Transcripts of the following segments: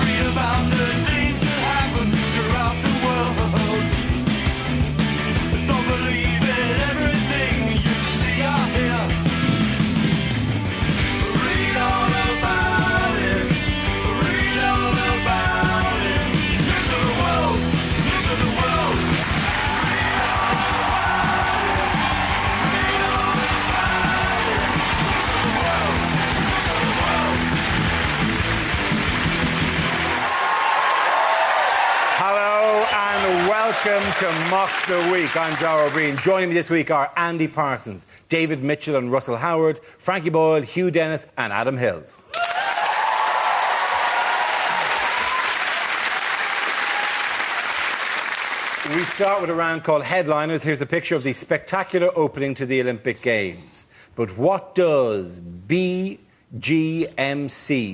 Read about the things that happen throughout the world. Don't believe in everything you see or hear. Read all about it. Read all about it. Listen to the world. Listen to the world. Read all about it. Read all about it. Listen to the world. Listen to the world. Hello and welcome to Mock the Week. I'm Dara O'Brien. Joining me this week are Andy Parsons, David Mitchell and Russell Howard, Frankie Boyle, Hugh Dennis and Adam Hills. We start with a round called Headliners. Here's a picture of the spectacular opening to the Olympic Games. But what does BGMC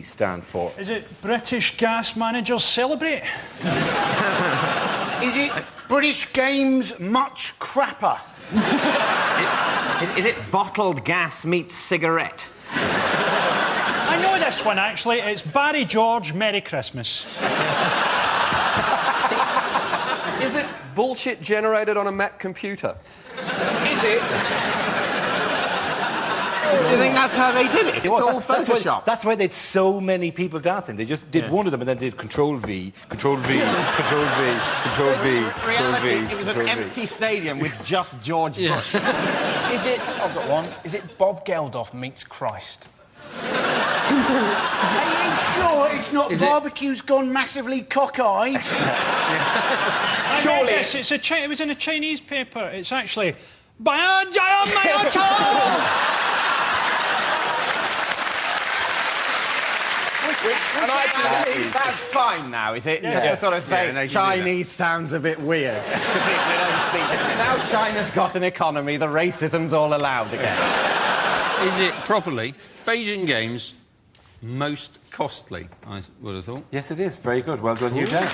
stand for? Is it British Gas Managers Celebrate? Is it British Games Much Crapper? Is it bottled gas meets cigarette? I know this one, actually. It's Barry George, Merry Christmas. Is it bullshit generated on a Mac computer? Is it? Do you think that's how they did it? It's all That's Photoshop. that's why they had so many people dancing. They just did one of them and then did Control-V, Control-V, Control-V, Control-V, Reality, Control-V, it was an Control-V. empty stadium with just George Bush. Is it... I've got one. Is it Bob Geldof meets Christ? Are you sure it's not barbecue's gone massively cockeyed? Surely. Yes, it was in a Chinese paper. It's actually... That's fine now, is it? Just to sort of say Chinese sounds a bit weird. To people who don't speak. Now China's got an economy, the racism's all allowed again. Is it properly Beijing Games most costly, I would have thought? Yes, it is. Very good. Well done, Hugh Dennis.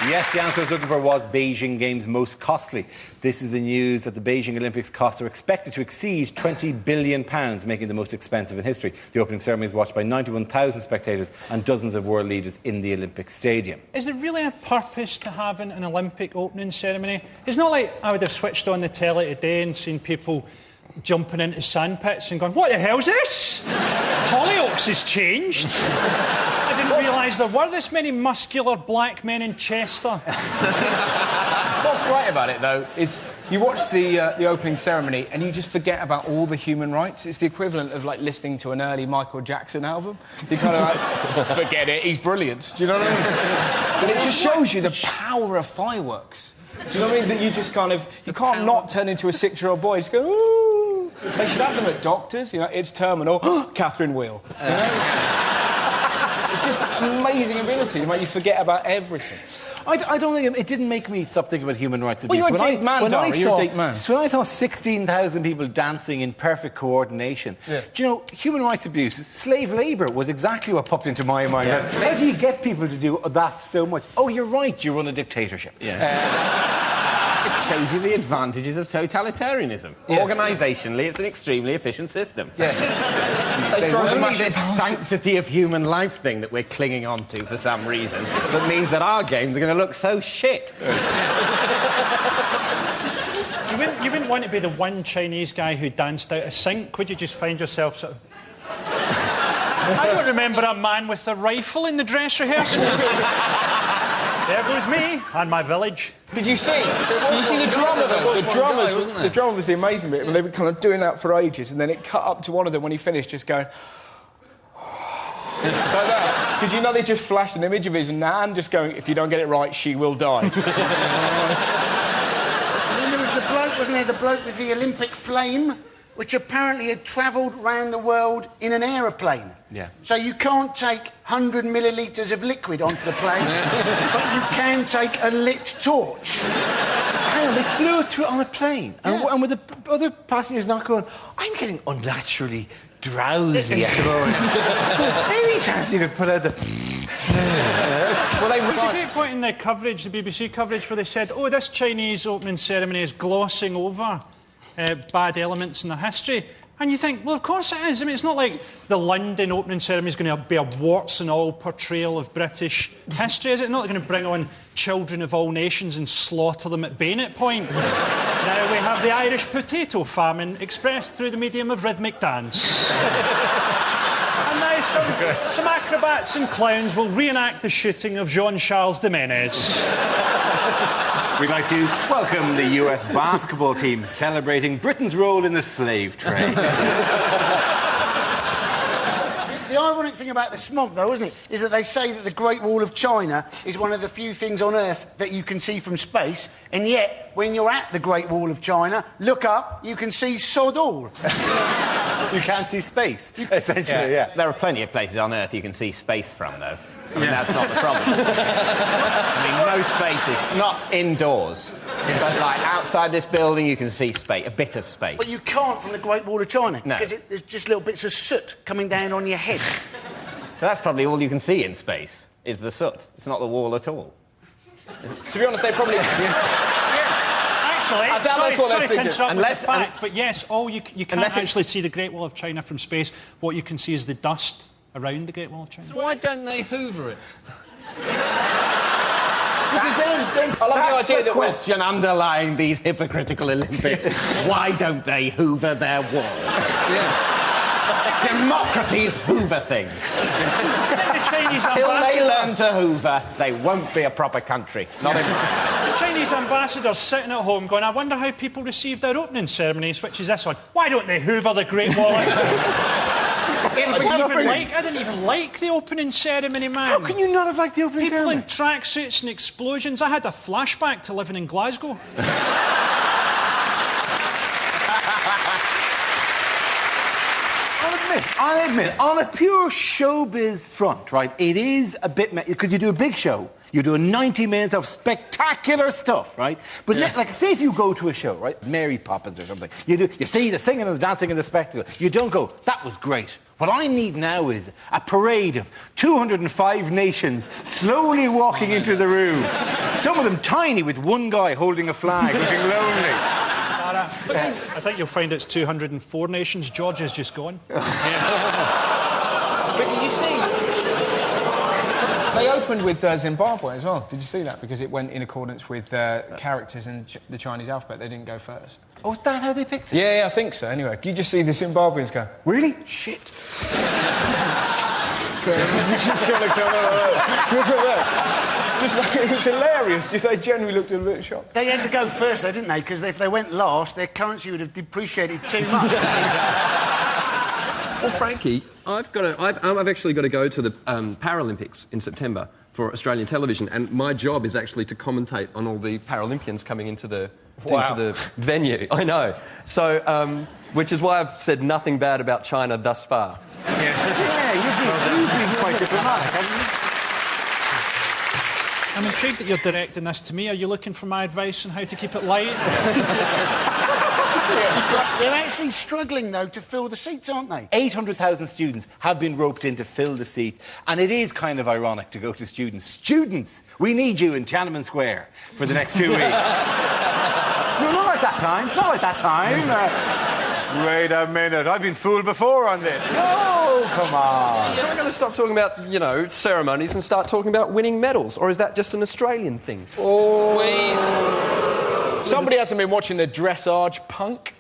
Yes, the answer I was looking for was Beijing Games most costly. This is the news that the Beijing Olympics costs are expected to exceed £20 billion, making the most expensive in history. The opening ceremony is watched by 91,000 spectators and dozens of world leaders in the Olympic Stadium. Is there really a purpose to having an Olympic opening ceremony? It's not like I would have switched on the telly today and seen people jumping into sandpits and going, what the hell's this? Hollyoaks has changed. I didn't realise there were this many muscular black men in Chester. What's great about it, though, is you watch the opening ceremony and you just forget about all the human rights. It's the equivalent of, like, listening to an early Michael Jackson album. You kind of like, forget it, he's brilliant. Do you know what I mean? But it just shows you the power of fireworks. Do you know what I mean? That you just kind of... You can't not turn into a 6-year-old boy. Just go, ooh. They should have them at doctors. You know, it's terminal. Catherine Wheel. You know? It's just amazing ability to make you forget about everything. I don't think it didn't make me stop thinking about human rights abuse. Well, you're a deep man, Dara. You're a deep man. So when I saw 16,000 people dancing in perfect coordination, do you know, human rights abuse, slave labour was exactly what popped into my mind. How do you get people to do that so much? Oh, you're right, you run a dictatorship. It shows you the advantages of totalitarianism. Organisationally, it's an extremely efficient system. It's only this sanctity of human life thing that we're clinging on to for some reason that means that our games are going to look so shit. You wouldn't want to be the one Chinese guy who danced out of sync, would you? Just find yourself sort of... I don't remember a man with a rifle in the dress rehearsal. There goes me and my village. Did you see? Did you see the drummer, though? The drummer was the amazing bit. They were kind of doing that for ages, and then it cut up to one of them when he finished, just going... like that. Because, you know, they just flashed an image of his nan just going, if you don't get it right, she will die. And then there was the bloke, wasn't there? The bloke with the Olympic flame, which apparently had travelled round the world in an aeroplane. Yeah. So you can't take 100 millilitres of liquid onto the plane, but you can take a lit torch. Hang on, they flew through it on a plane. And with the other passengers not going, I'm getting unnaturally drowsy at the moment. So, any chance you could put out the... Well, there was a great point in the coverage, the BBC coverage, where they said, oh, this Chinese opening ceremony is glossing over bad elements in their history. And you think, well, of course it is. I mean, it's not like the London opening ceremony is going to be a warts and all portrayal of British history, is it? Not going to bring on children of all nations and slaughter them at bayonet point. Now we have the Irish potato famine expressed through the medium of rhythmic dance. And now some acrobats and clowns will reenact the shooting of Jean-Charles Domenech. We'd like to welcome the US basketball team celebrating Britain's role in the slave trade. The ironic thing about the smog, though, isn't it, is that they say that the Great Wall of China is one of the few things on Earth that you can see from space, and yet, when you're at the Great Wall of China, look up, you can see sod all. You can't see space, essentially, yeah. There are plenty of places on Earth you can see space from, though. I mean, that's not the problem. I mean, most spaces, not indoors, but, like, outside this building, you can see space, a bit of space. But you can't from the Great Wall of China, No. because there's just little bits of soot coming down on your head. So that's probably all you can see in space, is the soot. It's not the wall at all. To be honest, they probably... Actually, I doubt sorry that's what to they're thinking. interrupt with the fact, but yes, you can't Unless actually see the Great Wall of China from space. What you can see is the dust around the Great Wall of China. Why don't they hoover it? I love the idea that question underlying these hypocritical Olympics. Why don't they hoover their walls? Democracies hoover things. The Chinese Till they ambassador, learn to hoover, they won't be a proper country. Not in the Chinese ambassador's sitting at home going, I wonder how people received our opening ceremonies, which is this one. Why don't they hoover the Great Wall of China? I didn't even like the opening ceremony, man. How can you not have liked the opening People ceremony? in tracksuits and explosions. I had a flashback to living in Glasgow. I'll admit, on a pure showbiz front, right, it is a bit... Because you do a big show, you do 90 minutes of spectacular stuff, right? But, like, say if you go to a show, right, Mary Poppins or something, you see the singing and the dancing and the spectacle, you don't go, that was great. What I need now is a parade of 205 nations slowly walking into the room. Some of them tiny, with one guy holding a flag, looking lonely. I think you'll find it's 204 nations. Georgia's just gone. But did you see... They opened with Zimbabwe as well. Did you see that? Because it went in accordance with characters in the Chinese alphabet. They didn't go first. Oh, is that how they picked it? Yeah, I think so. Anyway, you just see the Zimbabweans go, really? Shit. Just gonna come on. Look at that. Just like, it was hilarious. They generally looked a bit shocked. They had to go first, though, didn't they? Because if they went last, their currency would have depreciated too much. Well, Frankie, I've actually got to go to the Paralympics in September for Australian television, and my job is actually to commentate on all the Paralympians coming into the venue. I know. So, which is why I've said nothing bad about China thus far. You've been quite diplomatic, haven't you? I'm intrigued that you're directing this to me. Are you looking for my advice on how to keep it light? They're actually struggling, though, to fill the seats, aren't they? 800,000 students have been roped in to fill the seats, and it is kind of ironic to go to students. Students, we need you in Tiananmen Square for the next 2 weeks. No, not like that time. Not like that time. Wait a minute. I've been fooled before on this. No, come on. Are we going to stop talking about, ceremonies and start talking about winning medals? Or is that just an Australian thing? Somebody hasn't been watching the dressage punk.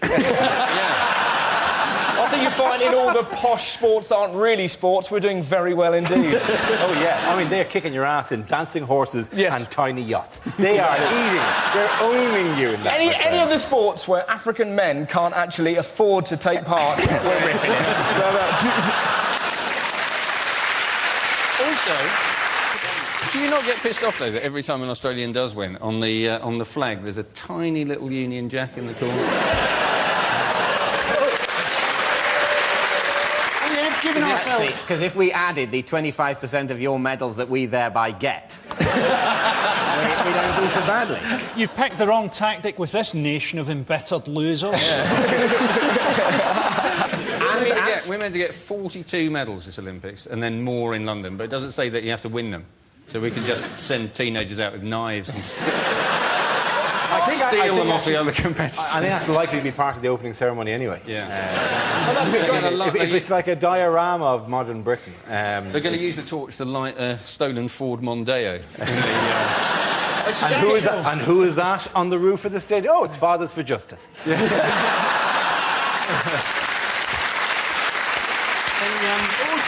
I think you find in all the posh sports that aren't really sports, we're doing very well indeed. Oh, yeah. I mean, they're kicking your ass in dancing horses and tiny yachts. They are eating. They're owning you in that. Any of the sports where African men can't actually afford to take part, we're ripping it. Also, do you not get pissed off, though, that every time an Australian does win, on the flag, there's a tiny little Union Jack in the corner? Because if we added the 25% of your medals that we thereby get, we don't do so badly. You've picked the wrong tactic with this nation of embittered losers. We're meant to get 42 medals this Olympics, and then more in London, but it doesn't say that you have to win them. So we can just send teenagers out with knives and... Steal them off the other competitors. I think that's likely to be part of the opening ceremony anyway. Yeah. If it's like a diorama of modern Britain. They're going to use the torch to light a stolen Ford Mondeo. And who is that on the roof of the stadium? Oh, it's Fathers for Justice. Or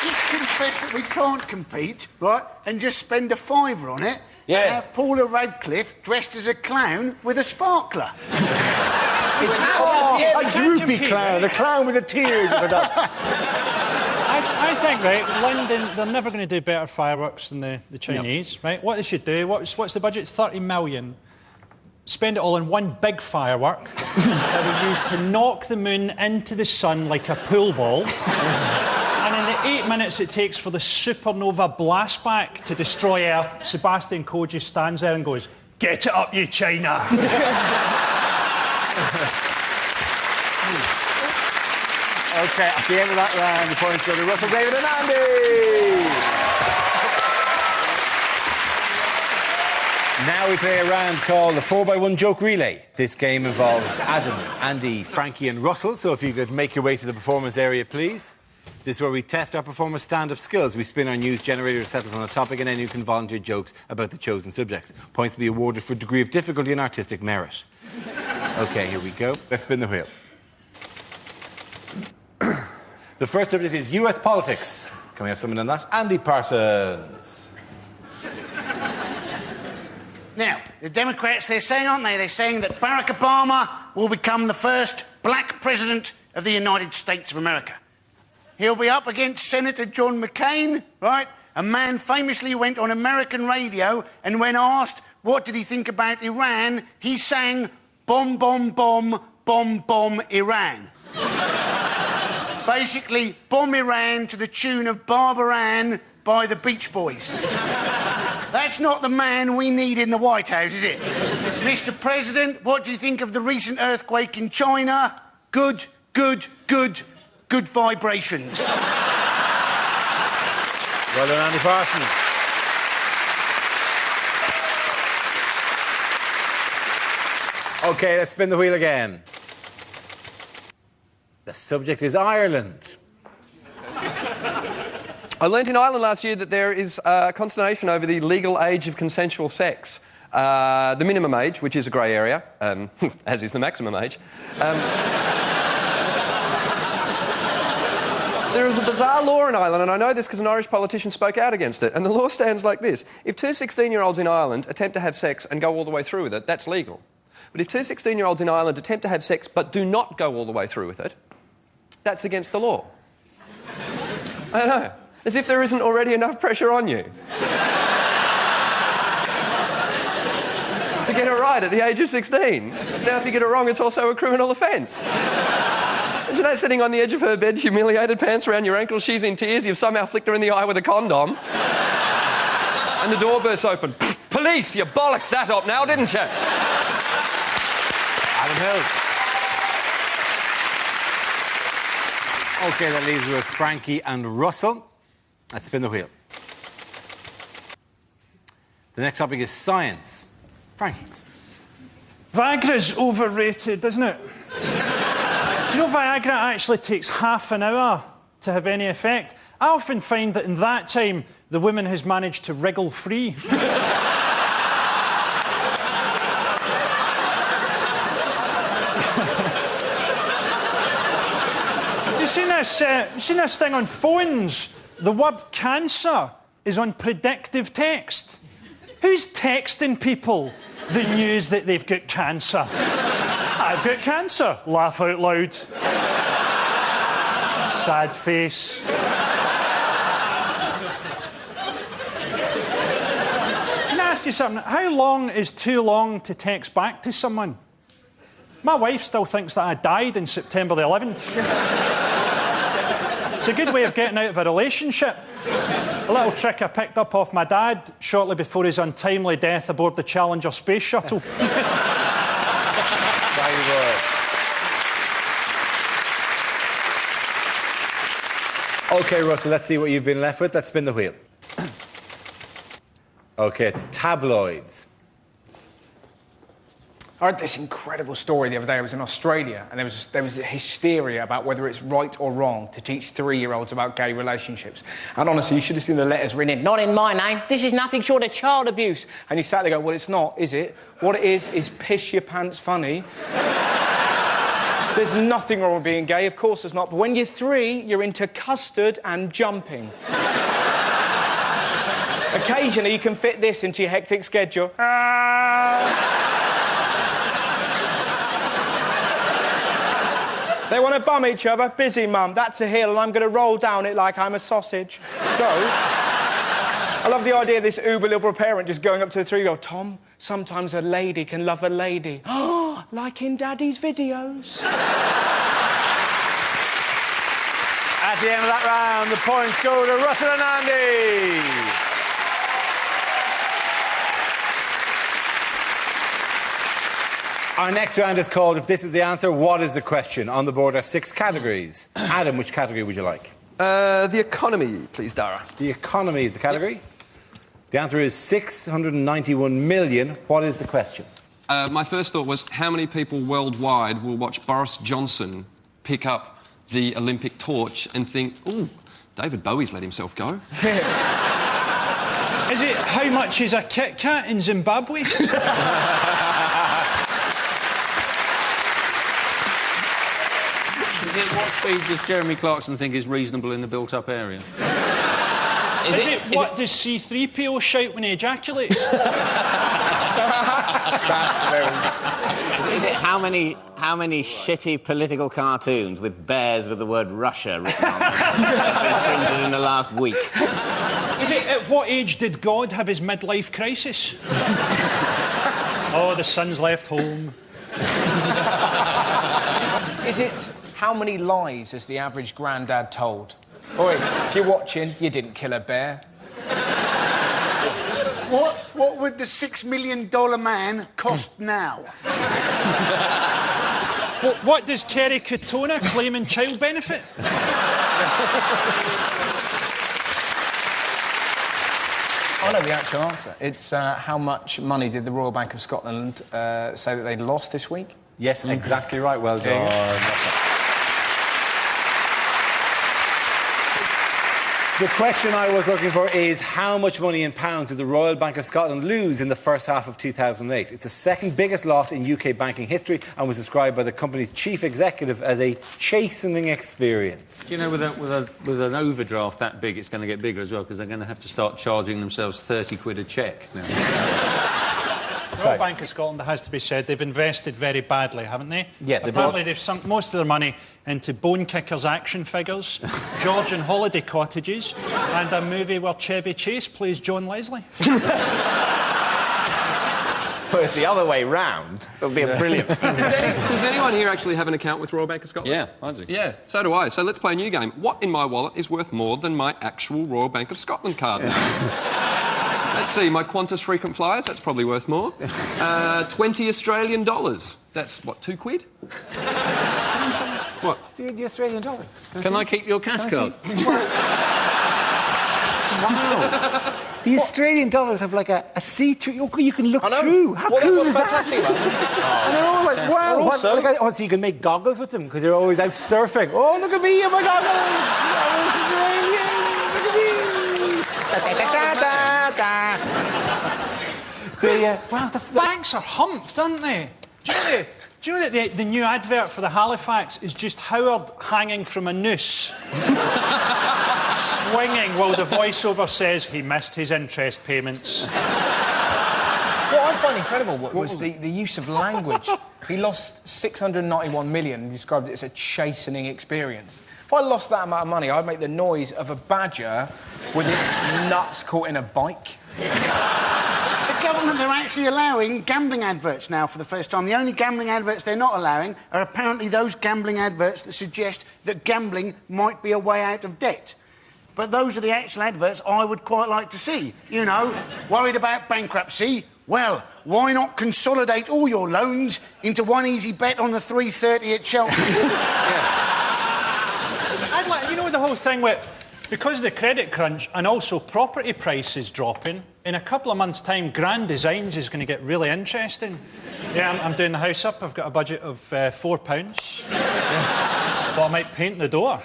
just confess that we can't compete, right, and just spend a £5 on it. Yeah. And have Paula Radcliffe dressed as a clown with a sparkler. A droopy clown, a clown with a tear. I think, right, London, they're never going to do better fireworks than the Chinese, right? What they should do, what's the budget? 30 million. Spend it all on one big firework that we use to knock the moon into the sun like a pool ball. And in the 8 minutes it takes for the supernova blastback to destroy Earth, Sebastian Coe just stands there and goes, "Get it up, you China!" OK, at the end of that round, the points go to Russell, David and Andy! Now we play a round called the 4x1 Joke Relay. This game involves Adam, Andy, Frankie and Russell, so if you could make your way to the performance area, please. This is where we test our performers' stand-up skills. We spin our news generator that settles on a topic and then you can volunteer jokes about the chosen subjects. Points will be awarded for degree of difficulty and artistic merit. OK, here we go. Let's spin the wheel. The first subject is US politics. Can we have someone on that? Andy Parsons. Now, the Democrats, they're saying, aren't they? They're saying that Barack Obama will become the first black president of the United States of America. He'll be up against Senator John McCain, right? A man famously went on American radio and when asked what did he think about Iran, he sang, "Bomb, bomb, bomb, bomb, bomb, Iran." Basically, bomb Iran to the tune of Barbara Ann by the Beach Boys. That's not the man we need in the White House, is it? Mr. President, what do you think of the recent earthquake in China? Good, good, good, good vibrations. Well done, Andy Parsons. OK, let's spin the wheel again. The subject is Ireland. I learnt in Ireland last year that there is consternation over the legal age of consensual sex. The minimum age, which is a grey area, as is the maximum age. There is a bizarre law in Ireland, and I know this because an Irish politician spoke out against it, and the law stands like this. If two 16-year-olds in Ireland attempt to have sex and go all the way through with it, that's legal. But if two 16-year-olds in Ireland attempt to have sex but do not go all the way through with it, that's against the law. I know. As if there isn't already enough pressure on you. To get it right at the age of 16. Now, if you get it wrong, it's also a criminal offence. Imagine that sitting on the edge of her bed, humiliated, pants around your ankles, she's in tears, you've somehow flicked her in the eye with a condom. And the door bursts open. Police, you bollocks that up now, didn't you? Adam Hills. OK, that leaves us with Frankie and Russell. Let's spin the wheel. The next topic is science. Frankie. Viagra's overrated, isn't it? Do you know Viagra actually takes half an hour to have any effect? I often find that in that time, the woman has managed to wriggle free. You seen this thing on phones? The word cancer is on predictive text. Who's texting people the news that they've got cancer? I've got cancer. Laugh out loud. Sad face. Can I ask you something? How long is too long to text back to someone? My wife still thinks that I died on September the 11th. It's a good way of getting out of a relationship. A little trick I picked up off my dad shortly before his untimely death aboard the Challenger space shuttle. OK, Russell, let's see what you've been left with. Let's spin the wheel. OK, it's tabloids. I heard this incredible story the other day. I was in Australia, and there was hysteria about whether it's right or wrong to teach 3-year-olds about gay relationships. And honestly, you should have seen the letters written in. Not in my name. This is nothing short of child abuse. And you sat there going, well, it's not, is it? What it is piss your pants funny. There's nothing wrong with being gay, of course there's not. But when you're 3, you're into custard and jumping. Occasionally, you can fit this into your hectic schedule. They want to bum each other. Busy, Mum. That's a hill, and I'm going to roll down it like I'm a sausage. So, I love the idea of this uber-liberal parent just going up to the 3-year-old. Tom, sometimes a lady can love a lady. Oh, like in Daddy's videos. At the end of that round, the points go to Russell and Andy. Our next round is called If This Is the Answer, What is the Question? On the board are 6 categories. Adam, which category would you like? The economy, please, Dara. The economy is the category. The answer is 691 million. What is the question? My first thought was, how many people worldwide will watch Boris Johnson pick up the Olympic torch and think, ooh, David Bowie's let himself go? Is it how much is a Kit Kat in Zimbabwe? What speed does Jeremy Clarkson think is reasonable in the built-up area? What does C-3PO shout when he ejaculates? Is it how many shitty political cartoons with bears with the word Russia written on them have been printed in the last week? Is it at what age did God have his midlife crisis? Oh, the son's left home. Is it how many lies has the average grandad told? Oi, if you're watching, you didn't kill a bear. What would the $6 million man cost now? What does Kerry Katona claim in child benefit? I know the actual answer. It's how much money did the Royal Bank of Scotland say that they'd lost this week? Yes, exactly right. Well done. The question I was looking for is how much money in pounds did the Royal Bank of Scotland lose in the first half of 2008? It's the second biggest loss in UK banking history and was described by the company's chief executive as a chastening experience. You know, with an overdraft that big, it's going to get bigger as well because they're going to have to start charging themselves 30 quid a cheque now. The Royal Bank of Scotland, it has to be said, they've invested very badly, haven't they? Yeah, apparently they've sunk most of their money into Bone Kickers action figures, Georgian holiday cottages, and a movie where Chevy Chase plays John Leslie. Well, it's the other way round. It'll be a brilliant film. Does anyone here actually have an account with Royal Bank of Scotland? Yeah, I do. Yeah, so do I. So let's play a new game. What in my wallet is worth more than my actual Royal Bank of Scotland card? Let's see, my Qantas frequent flyers, that's probably worth more. 20 Australian dollars. That's, what, 2 quid? What? The Australian dollars. Can I keep your cash card? Wow. The Australian dollars have like a see-through. You can look through. How cool is that? And they're all like, wow. What, so you can make goggles with them because you're always out surfing. Oh, look at me and my goggles. I'm Australian. Look at me. Wow, that's Banks are humped, aren't they? Do you know that the new advert for the Halifax is just Howard hanging from a noose, swinging while the voiceover says he missed his interest payments? What I find incredible was the use of language. He lost 691 million and described it as a chastening experience. If I lost that amount of money, I'd make the noise of a badger with its nuts caught in a bike. The government, they're actually allowing gambling adverts now for the first time. The only gambling adverts they're not allowing are apparently those gambling adverts that suggest that gambling might be a way out of debt. But those are the actual adverts I would quite like to see. You know, worried about bankruptcy? Well, why not consolidate all your loans into one easy bet on the 3:30 at Cheltenham? I'd like, you know, the whole thing with, because of the credit crunch and also property prices dropping, in a couple of months' time, Grand Designs is going to get really interesting. Yeah, I'm doing the house up. I've got a budget of £4. Thought I might paint the door.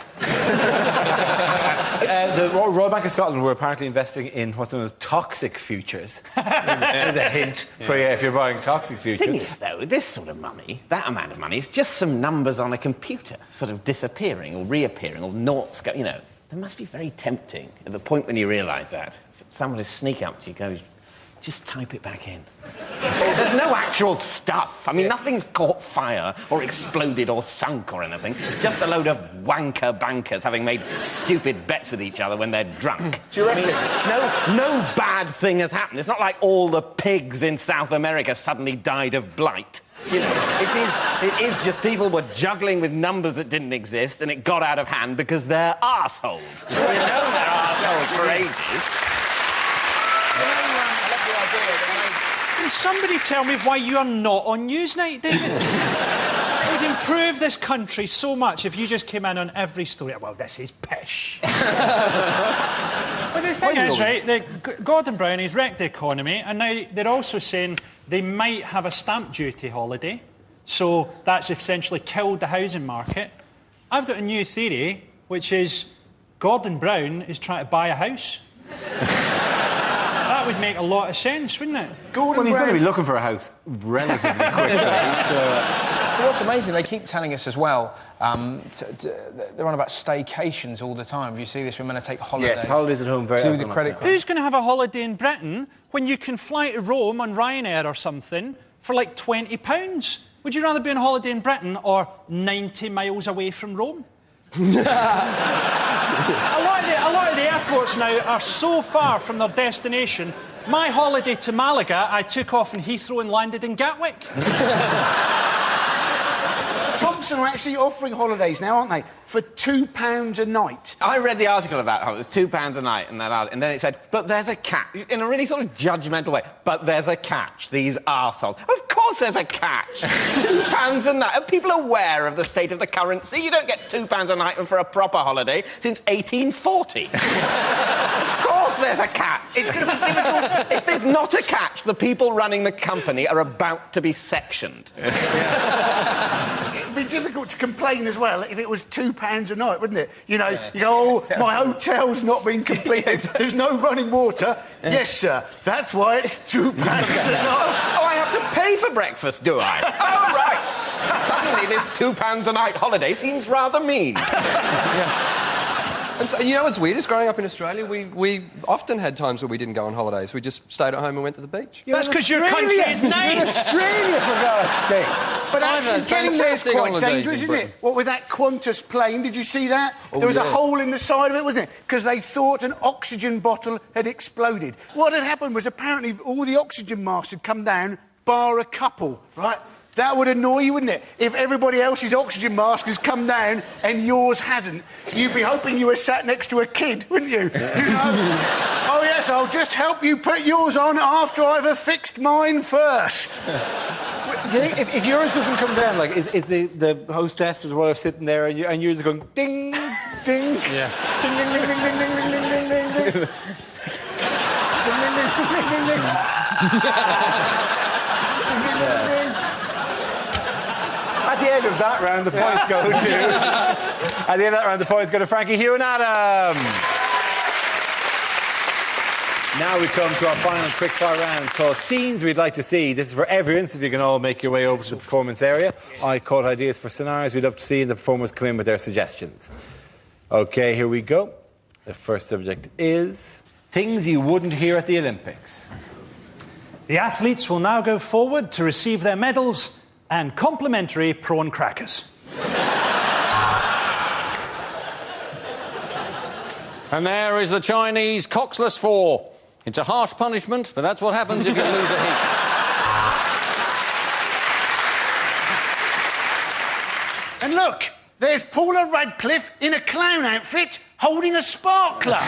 The Royal Bank of Scotland were apparently investing in what's known as toxic futures. There's a hint for you if you're buying toxic The futures. thing is, though, this sort of money, that amount of money, is just some numbers on a computer, sort of disappearing or reappearing, or noughts go, you know. It must be very tempting at the point when you realise that. Someone will sneak up to you, goes, just type it back in. There's no actual stuff. I mean, nothing's caught fire or exploded or sunk or anything. It's just a load of wanker bankers having made stupid bets with each other when they're drunk. Do you reckon? No bad thing has happened. It's not like all the pigs in South America suddenly died of blight. You know, it is just people were juggling with numbers that didn't exist, and it got out of hand because they're arseholes. We've known they're arseholes for ages. Can somebody tell me why you are not on Newsnight, David? It would improve this country so much if you just came in on every story. Well, this is pish. But the thing is, right, Gordon Brown, he's wrecked the economy, and now they're also saying they might have a stamp duty holiday, so that's essentially killed the housing market. I've got a new theory, which is Gordon Brown is trying to buy a house. That would make a lot of sense, wouldn't it? Well, he's going to be looking for a house relatively quickly. But what's amazing, they keep telling us as well, they're on about staycations all the time. You see this, we're going to take holidays. Yes, holidays at home, very Do often the up credit there. Who's going to have a holiday in Britain when you can fly to Rome on Ryanair or something for like £20? Would you rather be on holiday in Britain or 90 miles away from Rome? A lot of the airports now are so far from their destination. My holiday to Malaga, I took off in Heathrow and landed in Gatwick. Thompson are actually offering holidays now, aren't they? For £2 a night. I read the article about how it was £2 a night, and then it said, but there's a catch, in a really sort of judgmental way, but there's a catch, these arseholes. Of course there's a catch. £2 a night. Are people aware of the state of the currency? You don't get £2 a night for a proper holiday since 1840. Of course there's a catch. It's going to be difficult. If there's not a catch, the people running the company are about to be sectioned. It'd be difficult to complain as well if it was £2 a night, wouldn't it? You know, you go, oh, my hotel's not been completed. There's no running water. Yes, sir. That's why it's £2 a night. Oh, I have to pay for breakfast, do I? Oh, right. Suddenly this £2 a night holiday seems rather mean. And so, you know what's weird is growing up in Australia, we often had times where we didn't go on holidays. We just stayed at home and went to the beach. That's because your country is nice. Australia, for God's sake. But I've actually, had getting there's fantastic quite holidays dangerous, in isn't Britain. it? What with that Qantas plane, did you see that? There was a hole in the side of it, wasn't it? Because they thought an oxygen bottle had exploded. What had happened was apparently all the oxygen masks had come down, bar a couple, right? That would annoy you, wouldn't it? If everybody else's oxygen mask has come down and yours hasn't, you'd be hoping you were sat next to a kid, wouldn't you? You know? Oh, yes, I'll just help you put yours on after I've affixed mine first. Do you think if yours doesn't come down, like, is the hostess or whatever sitting there and you're just going ding, ding, Yeah. ding, ding, ding, ding, ding, ding, ding, ding, ding, ding, ding, ding, ding, ding, ding, ding. At the end of that round, the points go to... At the end of that round, the points go to Frankie, Hugh and Adam. Now we come to our final quickfire round called Scenes We'd Like to See. This is for everyone, so if you can all make your way over to the performance area. I caught ideas for scenarios we'd love to see, and the performers come in with their suggestions. OK, here we go. The first subject is things you wouldn't hear at the Olympics. The athletes will now go forward to receive their medals and complimentary prawn crackers. And there is the Chinese coxless 4. It's a harsh punishment, but that's what happens if you lose a heat. And look, there's Paula Radcliffe in a clown outfit holding a sparkler.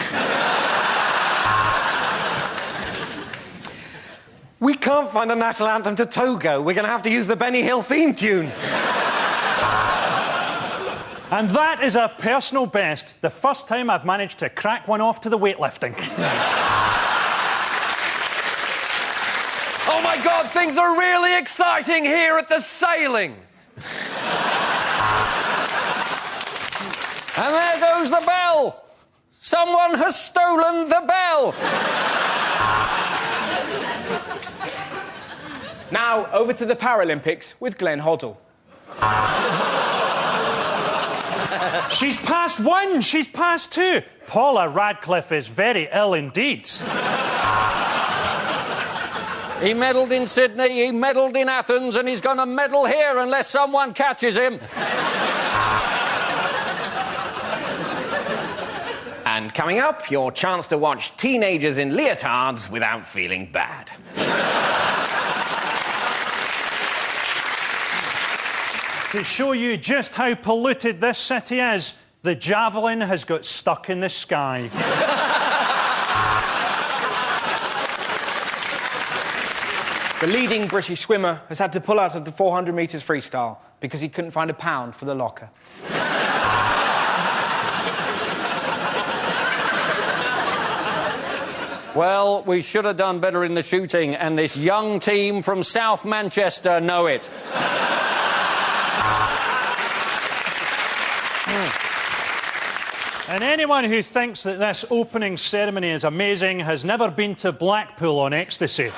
We can't find a national anthem to Togo. We're going to have to use the Benny Hill theme tune. And that is a personal best. The first time I've managed to crack one off to the weightlifting. Oh, Oh my God, things are really exciting here at the sailing. And there goes the bell. Someone has stolen the bell. Now, over to the Paralympics with Glenn Hoddle. She's past 1, she's past 2. Paula Radcliffe is very ill indeed. He medalled in Sydney, he medalled in Athens, and he's going to medal here unless someone catches him. And coming up, your chance to watch teenagers in leotards without feeling bad. To show you just how polluted this city is, the Javelin has got stuck in the sky. The leading British swimmer has had to pull out of the 400 metres freestyle because he couldn't find £1 for the locker. Well, we should have done better in the shooting, and this young team from South Manchester know it. And anyone who thinks that this opening ceremony is amazing has never been to Blackpool on ecstasy.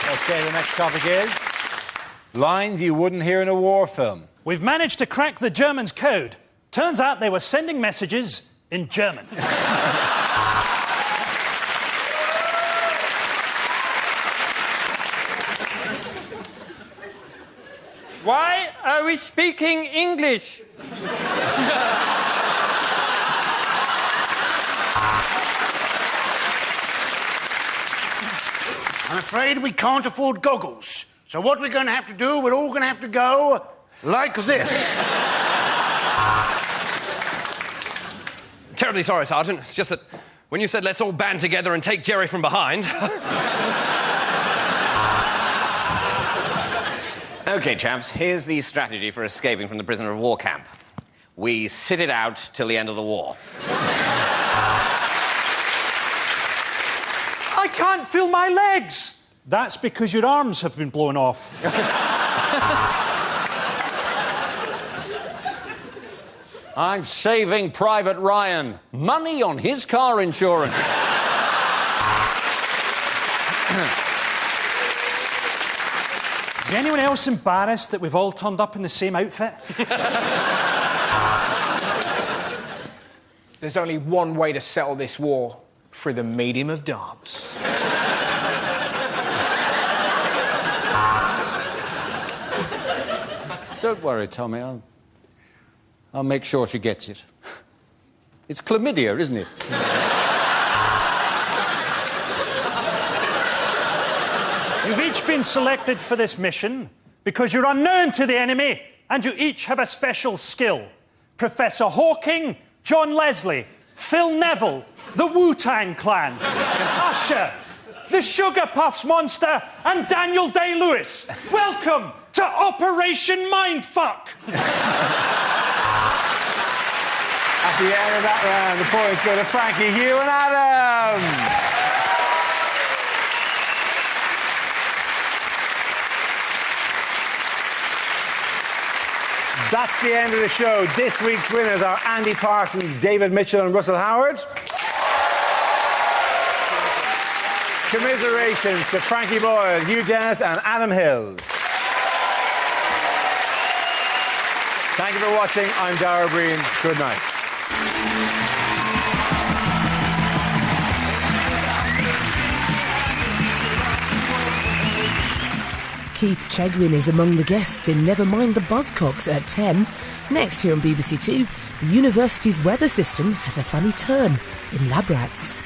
OK, the next topic is lines you wouldn't hear in a war film. We've managed to crack the Germans' code. Turns out they were sending messages in German. Why are we speaking English? I'm afraid we can't afford goggles. So what we're going to have to do, we're all going to have to go like this. Terribly sorry, Sergeant. It's just that when you said let's all band together and take Jerry from behind... OK, chaps, here's the strategy for escaping from the prisoner of war camp. We sit it out till the end of the war. I can't feel my legs. That's because your arms have been blown off. I'm saving Private Ryan. Money on his car insurance. Is anyone else embarrassed that we've all turned up in the same outfit? There's only one way to settle this war, through the medium of dance. Don't worry, Tommy. I'll make sure she gets it. It's chlamydia, isn't it? You've each been selected for this mission because you're unknown to the enemy and you each have a special skill. Professor Hawking, John Leslie, Phil Neville, the Wu-Tang Clan, Usher, the Sugar Puffs Monster, and Daniel Day-Lewis. Welcome to Operation Mindfuck. At the end of that round, the points go to Frankie, Hugh and Adam. That's the end of the show. This week's winners are Andy Parsons, David Mitchell and Russell Howard. Commiserations to Frankie Boyle, Hugh Dennis and Adam Hills. Thank you for watching. I'm Dara Breen. Good night. Keith Chegwin is among the guests in Never Mind the Buzzcocks at 10. Next here on BBC Two, the university's weather system has a funny turn in Lab Rats.